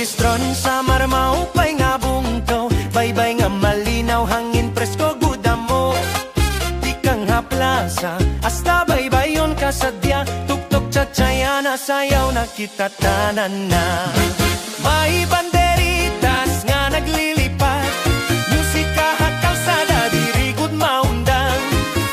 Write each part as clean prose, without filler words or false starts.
gistron sa marmaw pay nga bungkaw, baybay nga malinaw hangin presko gudamo. Di kang haplasa hasta baybayon kasadya, tuktok tsatsaya na sayaw na kita tanan na. May banderitas nga naglilipat, musika kalsada diri gud maundang.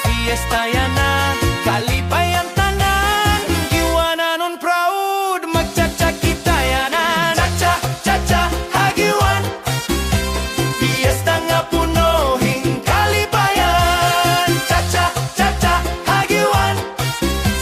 Fiesta yan na kalipayan tanan, giwananon proud magtsatsa kita yanan. Cha cha cha hagiwan, fiesta nga punohing kalipayan. Cha cha cha cha hagiwan,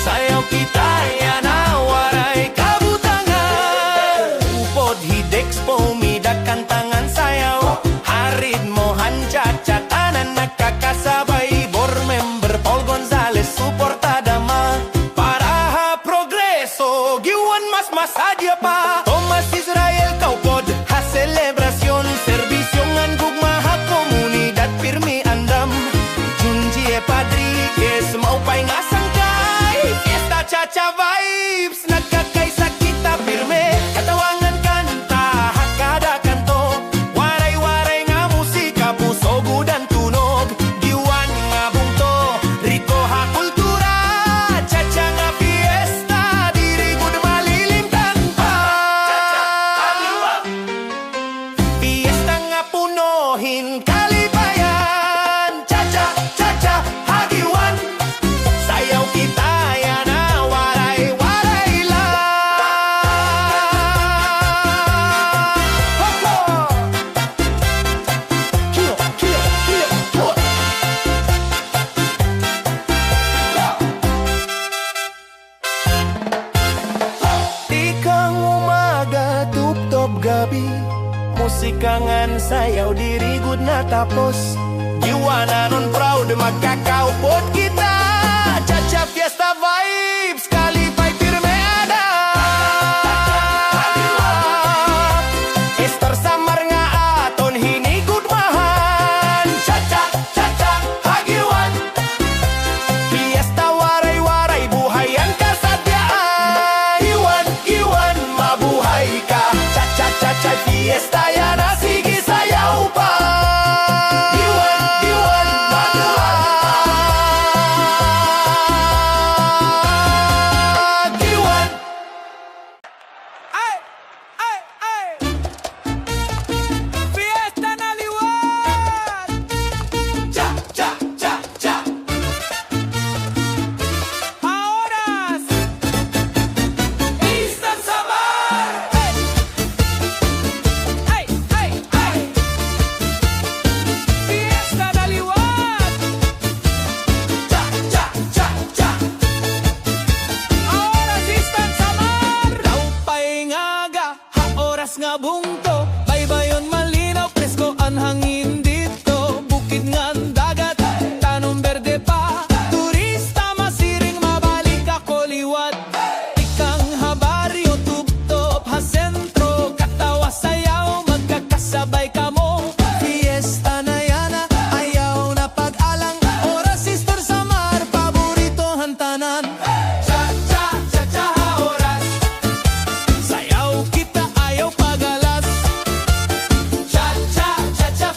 sayaw kita yana waray kabutangan. Upod hidex pumidak kantangan sayaw, harid mo hancha-cha tanan nakakasabay. Board member Paul Gonzales suportada ma para ha progreso, giwan mas masadya pa. Thomas Israel kaupod ha selebrasyon, servisyon ngan gugma ha komunidad pirmi andam. Junji e Padrigues maupay nga sangkay, fiesta cha-cha vibes nagkakaisa kita pirme. Katawangan kanta hakada kanto, waray-waray nga musika puso gudan tunog. Giwan nga bungto riko ha kultura, cha-cha nga fiesta diri gud malilim kanta. Fiesta nga punohin kalipayan. Cha-cha cha-cha hagiwan, sayaw kita yana waray-waray lang. Kilo, kilo, kilo. Tikang umaga, tuptop gabi, musikangan sayaw diri gud natapos. Giwananon proud magkakaupod kita, cha-cha fiesta vibes kalipay pirmeada. Estar samar nga aton hinigud mahan. Cha-cha cha-cha hagiwan, fiesta waray-waray buhayan kasadyaan. Iwan iwan mabuhay ka, cha-cha cha-cha fiesta yana sige sayaw pa. Iwan iwan mabuhay ka, iwan. Ay! Ay! Ay! Fiesta Naliwan! Cha cha cha cha. Ahoras! Isang Samar. Ay! Ay! Ay! Fiesta Naliwan! Cha cha cha cha. Ahoras istan samar! Raupay ngaga, haoras nga bungto, baybayon malinaw, presko ang hangin dito. Bukid nga ang dagat, tanong berde pa, turista masiring mabalik ako liwat. Ikang habaryo, tuptop, ha sentro, katawa sayaw, magkakasabay ka mo. Fiesta na yana, ayaw na pag-alang, oras sister samar, paborito hantanan. Cha cha cha cha oras, sayaw kita ayaw pagalas. Cha cha cha cha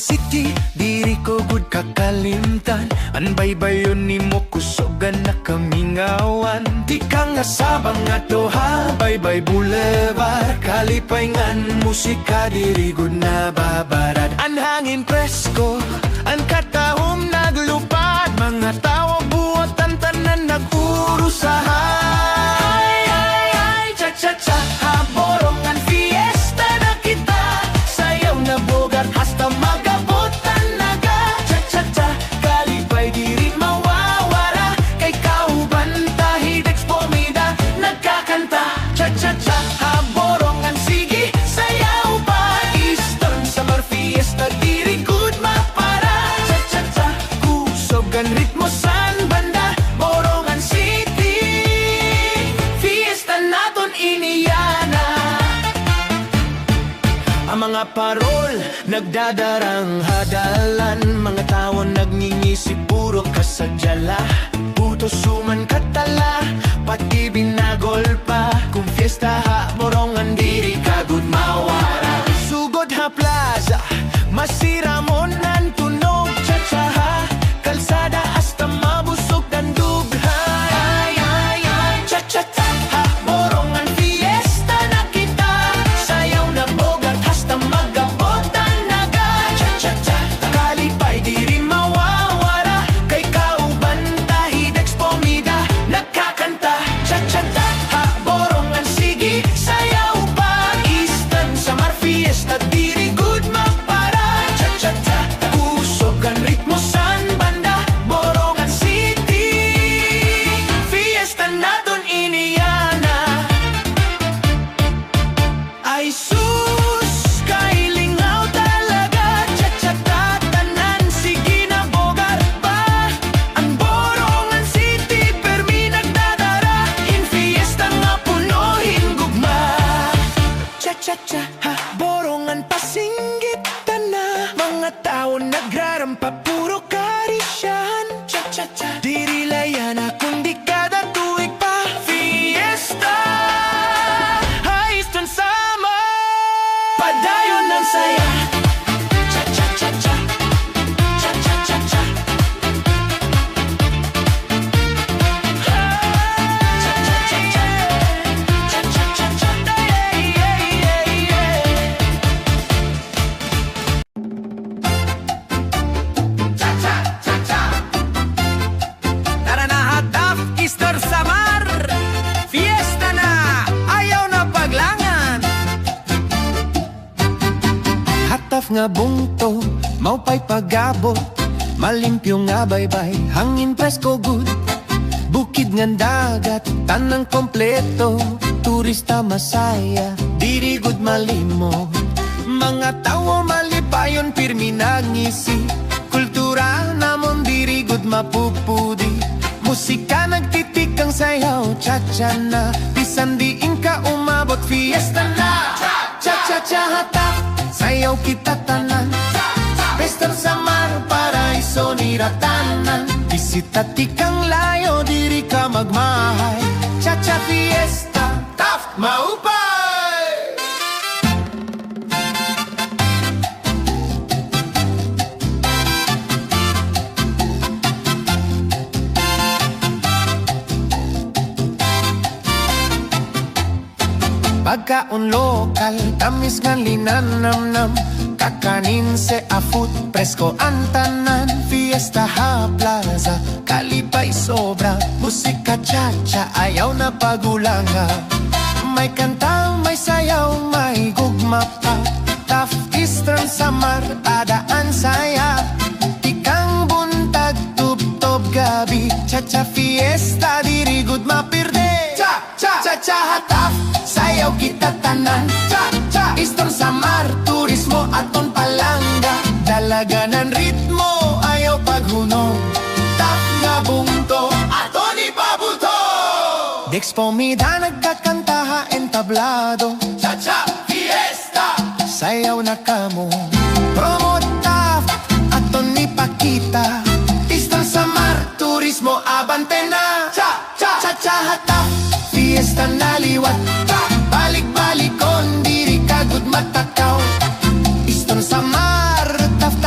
City, diri ko gud kakalimtan. An baybayon nimo kusogan na kamingawan. Di ka nga sabang nga doha, Baybay Boulevard. Kalipay ngan musika, diri gud na babarad. An hangin presko, an katahom naglupad. Mga tao buwatan tanan nag-urusahay. Ay, cha-cha-cha, haborongan fiesta na kita. Sayaw na bogart hasta magabotan naga. Cha-cha-cha, kalipay diri mawawara. Kay kauban tahid expomida nagkakanta. Cha-cha-cha, haborongan sige, sayaw pa. Eastern Summer Fiesta, diri good mapara. Cha-cha-cha, kusogan ritmo san banda. Borongan City, fiesta naton iniyana. Ang mga parol nagdadarang hadalan. Mga tao nagngingisi puro kasadyala. Puto suman katala, pati binagol pa. Kung fiesta ha, borongan diri kagud mawara. Sugod ha plaza, masira mo nan tunog. Cha-cha ha, kalsada hasta mabusog dandug. Ay, ay, ay, cha-cha-cha ha, borongan fiesta na kita. Sayaw na bogart hasta magabotan naga. Cha-cha-cha, kalipay diri mawawara. Kay kauban tahid expomida nagkakanta. Cha-cha-cha ha, borongan sige, sayaw pa. Eastern Summer Fiesta, diri good mapara. Cha-cha-cha, kusogan ritmo san banda. Borongan City, fiesta naton iniyana. Ay sus, kailingaw talaga. Cha-cha-cha, tanan sige na bogart pa. Ang Borongan City, permi nagdadara. In fiesta nga punohin gugma. Cha-cha-cha, ha, borongan pasinggit na. Mga tao nagrarampa, puro karisyahan. Cha-cha-cha, diri layana kundi kada tuig pa. Fiesta, Eastern Summer, padayon ng saya. Cha-cha-cha-cha, cha-cha-cha-cha. Cha-cha-cha-cha, cha-cha-cha-cha. Ay, ay, ay, ay. Tara na hataf, Easter Samar. Fiesta na, ayaw na paglangan. Hataf nga bungto, maupay pagabot. Malimpyo nga baybay, hangin presko good. Bukid nga dagat, tanang kompleto. Turista masaya, diri good malimo. Mga tao malipayon, pirmi nagngisi. Kultura namon diri good mapupudi. Musika nagtitikang sayaw, cha-cha na. Bisan diin ka umabot, fiesta na. Cha-cha-cha hatap, sayaw kita tanan. Western Samar, paraiso ni ratanan. Bisita tikang layo, diri ka magmahay. Cha-cha fiesta, Taft maupay! Pagkaon lokal, tamis nga linanamnam. Kakanin se afut, presko ang tanan. Fiesta ha plaza, kalipay sobra. Musika cha-cha, ayaw na pagulanga. May kanta, may sayaw, may gugma pa. Taft Eastern Samar, adaan saya. Tikang buntag, tub-tob gabi. Cha-cha fiesta, diri good mapirde. Cha-cha, cha-cha hataf, sayaw kita tanan. Cha-cha, Eastern Samar, turismo aton palangga. Dalaganan ritmo, ayaw paghunong. Tap nga bungto, aton ipabuto. Dexpomida nagkakanta, entablado. Cha-cha fiesta, sayaw na kamo. Promo Taft, aton ipakita. Eastern Samar, turismo abante na. Cha-cha, cha-cha hataf, fiesta na liwat. Balik-balikon, diri kagud matakaw. Eastern Samar, Taft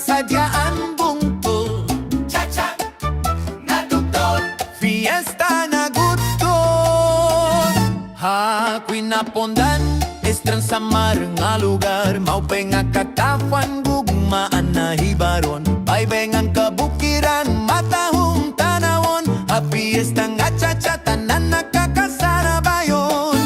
kasadyaan bungtol. Cha-cha, natugtog, fiesta na gudtod. Hako'y napondan, estran sa nga lugar. Maupay nga katafan, gugmaan na hibaron. Baybay nga kabukiran, matahong tanawon. A fiesta nga cha-cha, tanan nakakasara bayon.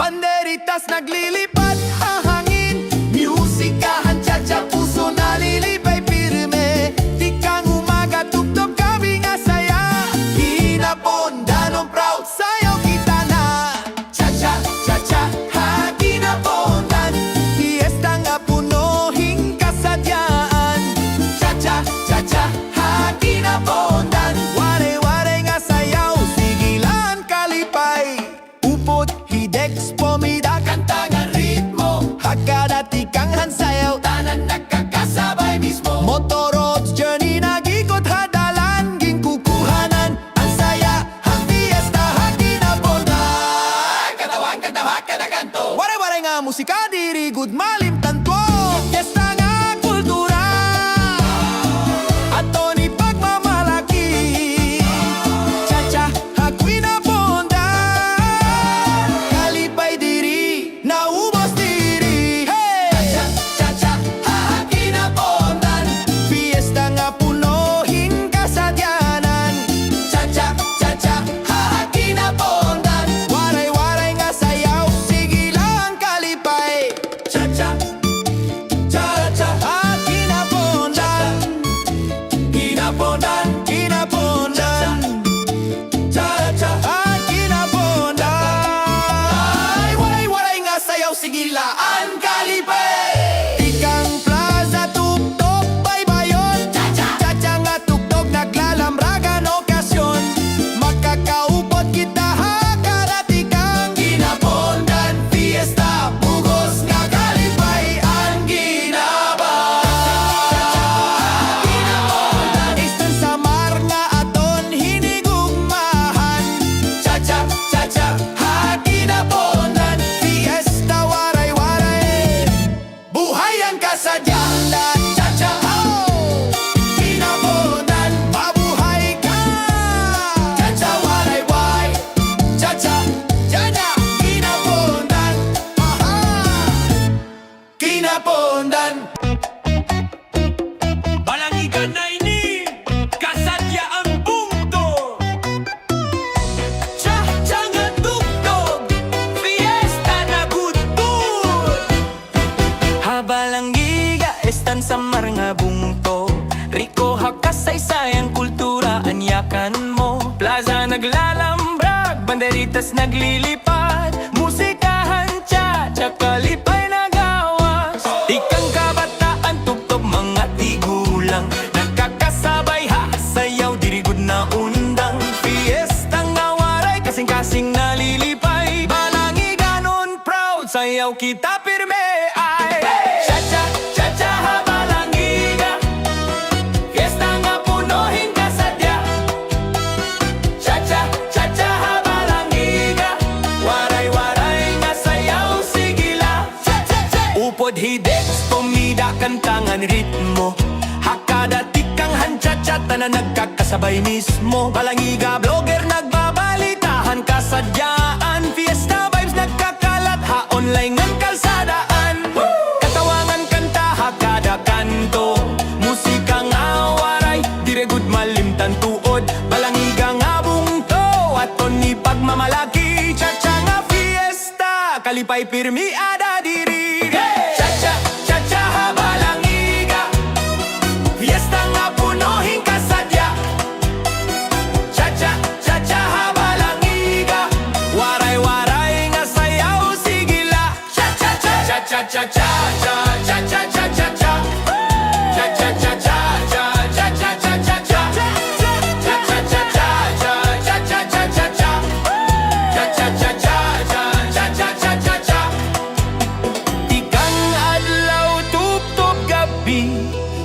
Banderitas naglilipad, hahangin. Musikahan, cha-cha, puso nalilipay pirme. Tikang umaga, tugtog gabi nga saya. Hinapondanon proud, sayaw kita na. Cha-cha, cha-cha, ha, hinapondan. Fiesta nga punohing kasadyaan. Cha-cha, cha-cha, ha, hinapondan. Ware-ware nga sayaw, sigilan kalipay. Upot, hidex, pomida, kanta nga ritmo. Hakadati kang hansayaw, tanan nakakasabay mismo. Motorods, journey, nagikot, hadalan, ginkukuhanan. Ang saya, ang fiesta, haginapondan. Katawan, katawa, kadakanto. Ware-ware nga musika, diri, good malim, tanto. Fiesta nga kultura. Ato ni pagmamalaki. Cha-cha, haginapondan. Kalipay diri, naubos diri. Hey! Cha-cha, haginapondan. Fiesta nga punohing kasadyanan. Cha-cha, cha-cha, haginapondan. Waray-waray nga sayaw, sigilang kalipay. Cha-cha, cha-cha, haginapondan. Ginapondan, ginapondan. Cha-cha, haginapondan. Ay, waray-waray nga sayaw, sigilaan kalipay. Tikang plaza, tugtog, baybayon. Cha-cha nga tugtog, naglalamragan okasyon. Makakaupot kita, hakaratikang ginapondan. Fiesta, bugos nga kalipay, ang ginaba. Ginapondan, istan samar nga aton hinigugmahan. Cha-cha, cha-cha, ha, ginapondan. Fiesta, waray-waray, buhay ang kasadyanan. Cha-cha, oh, ginapondan, mabuhay ka. Cha-cha, waray-waray, cha-cha, cha-cha, ginapondan. Aha, ginapondan. Balangigan na ini, kasadyaan bungto. Cha-cha nga tugtog, fiesta na gudtod. Habalangiga, estan sa nga bungto. Rico, hakasaysayang kultura, anyakan mo. Plaza naglalambrag, banderitas naglilipad. Musikahan, cha-cha, kalipay nagawas. Ikang kabataan, tugtog mga tigulang. Nagkakasabay, ha, sayaw, dirigod na undang. Fiesta nga waray, kasing-kasing nalilipay. Balangiganon proud, sayaw kita pirme ay. Cha-cha, cha-cha, habalangiga. Fiesta nga punohing kasadya. Cha-cha, cha-cha, habalangiga. Waray-waray nga sayaw, sigila. Cha-cha-cha, upod hidex, pomida, kantangan ritmo. Hakadati kang hancha-cha, tanan nagkakasabay mismo. Balangiga, blogger, nagbabalitahan, kasadyaan. Fiesta vibes nagkakalat, ha, online ng kalsadaan. Katawangan, kanta, hakada kanto. Musika nga waray, diregud malimtan tuod. Balangiga nga bungto, aton ni pagmamalaki. Cha-cha nga fiesta, kalipay pirmi ada diri. Cha-cha, cha-cha, habalangiga. Fiesta nga punohing kasadya. Cha-cha, cha-cha, habalangiga. Waray-waray nga sayaw, sigila. Cha-cha-cha, cha-cha-cha, cha-cha-cha-cha-cha-cha. Cha-cha-cha-cha, cha-cha-cha-cha-cha-cha. Cha-cha-cha-cha, cha-cha-cha-cha-cha-cha. Cha-cha-cha-cha, cha-cha-cha-cha-cha. Tikang adlaw, tugtog gabi.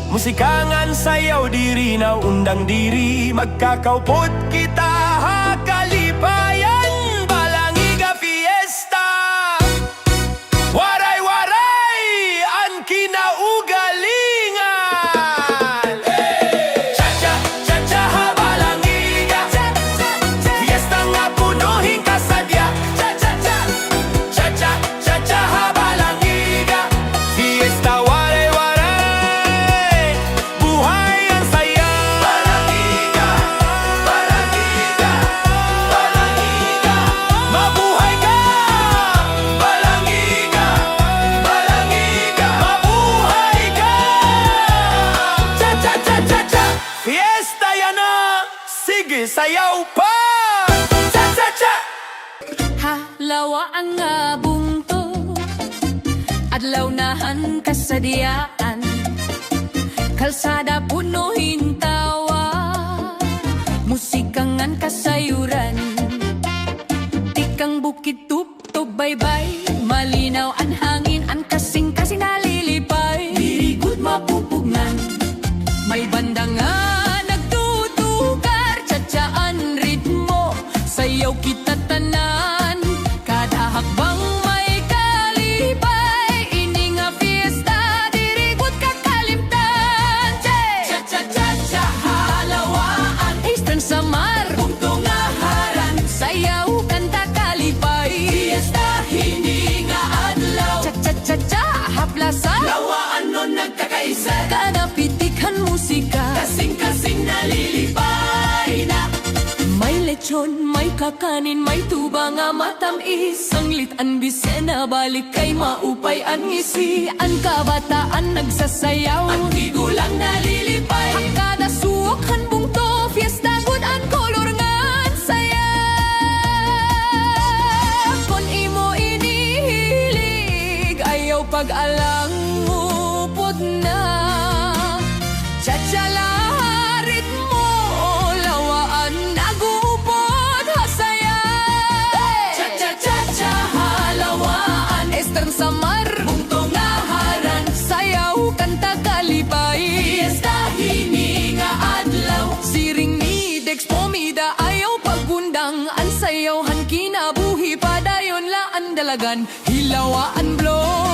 Musikangan sayaw diri na undang diri. Magkakaupot kita, hakalipayan. Balangiga fiesta. Waray-waray, ang kinaugalingan. lawaan nga bungto, adlaw nahan kasadyaan, kalsada puno hintawa, musikangan kasayuran, tikang bukid tuptog baybay, malinaw ang hangin, ang kasing-kasing nalilipay, dirigod mapupugnan, may banda nga nagtutugar, tsatsaan ritmo, sayaw kita tanan, kada hakbang may kalipay, ini nga fiesta, dirigod kakalimtan, cha-cha-cha-cha, halawaan, Eastern Samar, bungto nga haran, sayaw kanta kalipay, fiesta, hindi nga adlaw, cha-cha-cha-cha, haplasan, Lawaan nun nagkakaisa, kada pitikhan musika, kasing-kasing nalilipay na. may lechon, may kakanin, may tuba nga matamis, ang litan bisena, balik kay maupay ang ngisi, ang kabataan nagsasayaw, Ang tigulang nalilipay, ang kada suwak han bungto, fiesta good ang kolor ngan saya. Kon imo inihilig, ayaw pag-alang upod na, tsatsalarit mo, lawaan nagupod hasaya. cha-cha-cha-cha, halawaan, Eastern Samar, bungto nga haran, sayaw kanta kalipay, fiesta, hindi nga adlaw. siring ni Dex Pomida, ayaw pagundang, ang sayaw han kinabuhi, padayon laan dalagan, hilawaan blow.